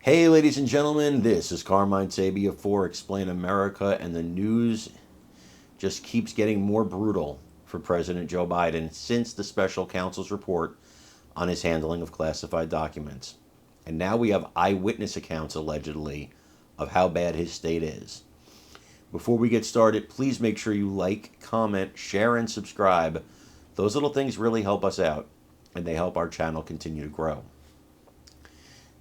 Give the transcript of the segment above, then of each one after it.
Hey, ladies and gentlemen, this is Carmine Sabia for Explain America, and the news just keeps getting more brutal for President Joe Biden since the special counsel's report on his handling of classified documents. And now we have eyewitness accounts, allegedly, of how bad his state is. Before we get started, please make sure you like, comment, share, and subscribe. Those little things really help us out, and they help our channel continue to grow.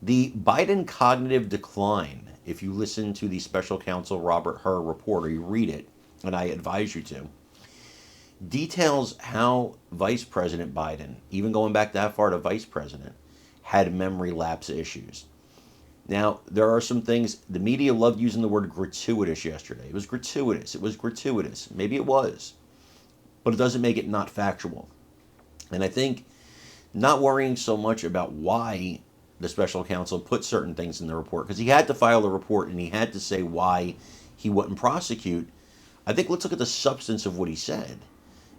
The Biden cognitive decline, if you listen to the special counsel Robert Hur report, or you read it, and I advise you to, details how Vice President Biden, even going back that far to Vice President, had memory lapse issues. Now, there are some things, the media loved using the word gratuitous yesterday. It was gratuitous. It was gratuitous. Maybe it was. But it doesn't make it not factual. And I think not worrying so much about why the special counsel put certain things in the report, because he had to file a report and he had to say why he wouldn't prosecute. I think let's look at the substance of what he said.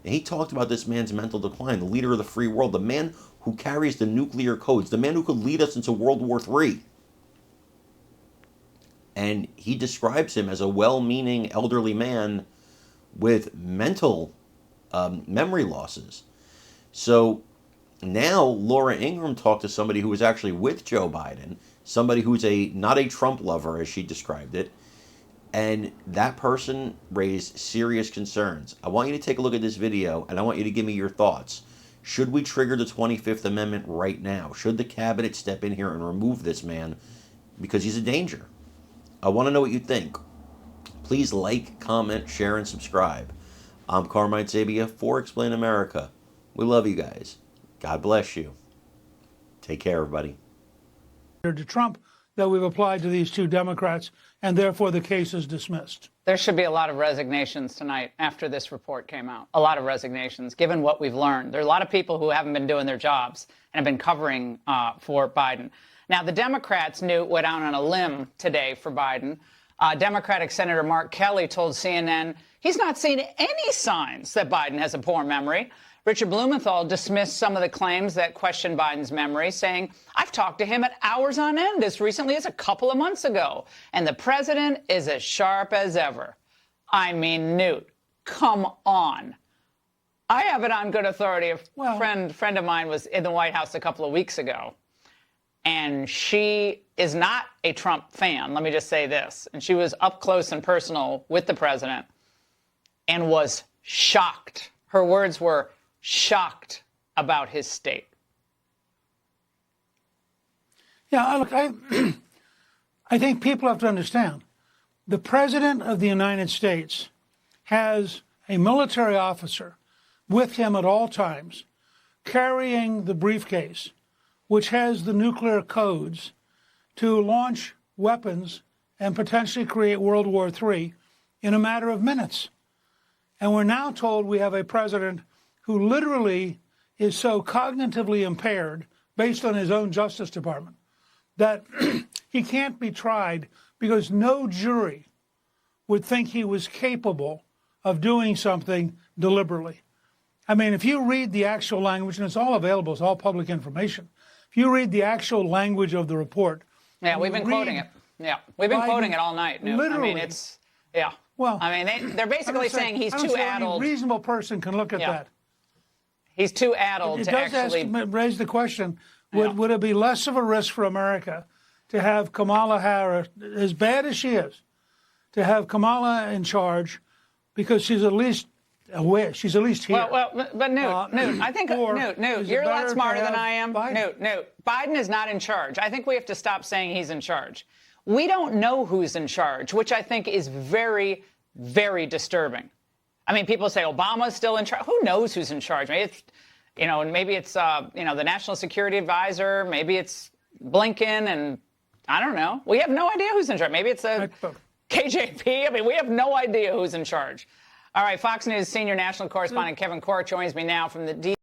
And he talked about this man's mental decline, the leader of the free world, the man who carries the nuclear codes, the man who could lead us into World War III. And he describes him as a well-meaning elderly man with mental memory losses. So now Laura Ingraham talked to somebody who was actually with Joe Biden, somebody who's not a Trump lover, as she described it, and that person raised serious concerns. I want you to take a look at this video, and I want you to give me your thoughts. Should we trigger the 25th Amendment right now? Should the cabinet step in here and remove this man because he's a danger? I want to know what you think. Please like, comment, share, and subscribe. I'm Carmine Sabia for Explain America. We love you guys. God bless you. Take care, everybody. To Trump that we've applied to these two Democrats, and therefore the case is dismissed. There should be a lot of resignations tonight after this report came out. A lot of resignations, given what we've learned. There are a lot of people who haven't been doing their jobs and have been covering for Biden. Now, the Democrats went out on a limb today for Biden. Democratic Senator Mark Kelly told CNN he's not seen any signs that Biden has a poor memory. Richard Blumenthal dismissed some of the claims that question Biden's memory, saying, I've talked to him at hours on end as recently as a couple of months ago, and the president is as sharp as ever. I mean, Newt, come on. I have it on good authority. A friend of mine was in the White House a couple of weeks ago, and she is not a Trump fan, let me just say this. And she was up close and personal with the president and was shocked. Her words were, shocked about his state. Yeah, look, I think people have to understand the president of the United States has a military officer with him at all times carrying the briefcase, which has the nuclear codes to launch weapons and potentially create World War III in a matter of minutes. And we're now told we have a president who literally is so cognitively impaired based on his own Justice Department that he can't be tried because no jury would think he was capable of doing something deliberately. I mean, if you read the actual language, and it's all available, it's all public information. If you read the actual language of the report. Yeah, we've been quoting it. Yeah, we've been quoting it all night. Literally. I mean, it's, yeah. Well, I mean, they're basically saying he's too addled. Any reasonable person can look at that. He's too addled to actually raise the question, would it be less of a risk for America to have Kamala Harris, as bad as she is, to have Kamala in charge because she's at least aware, she's at least here. But Newt, I think, Newt, you're a lot smarter than I am. Biden? Newt, Biden is not in charge. I think we have to stop saying he's in charge. We don't know who's in charge, which I think is very, very disturbing. I mean, people say Obama's still in charge. Who knows who's in charge? Maybe it's, maybe it's, the National Security Advisor. Maybe it's Blinken, and I don't know. We have no idea who's in charge. Maybe it's a KJP. I mean, we have no idea who's in charge. All right, Fox News senior national correspondent Kevin Court joins me now from the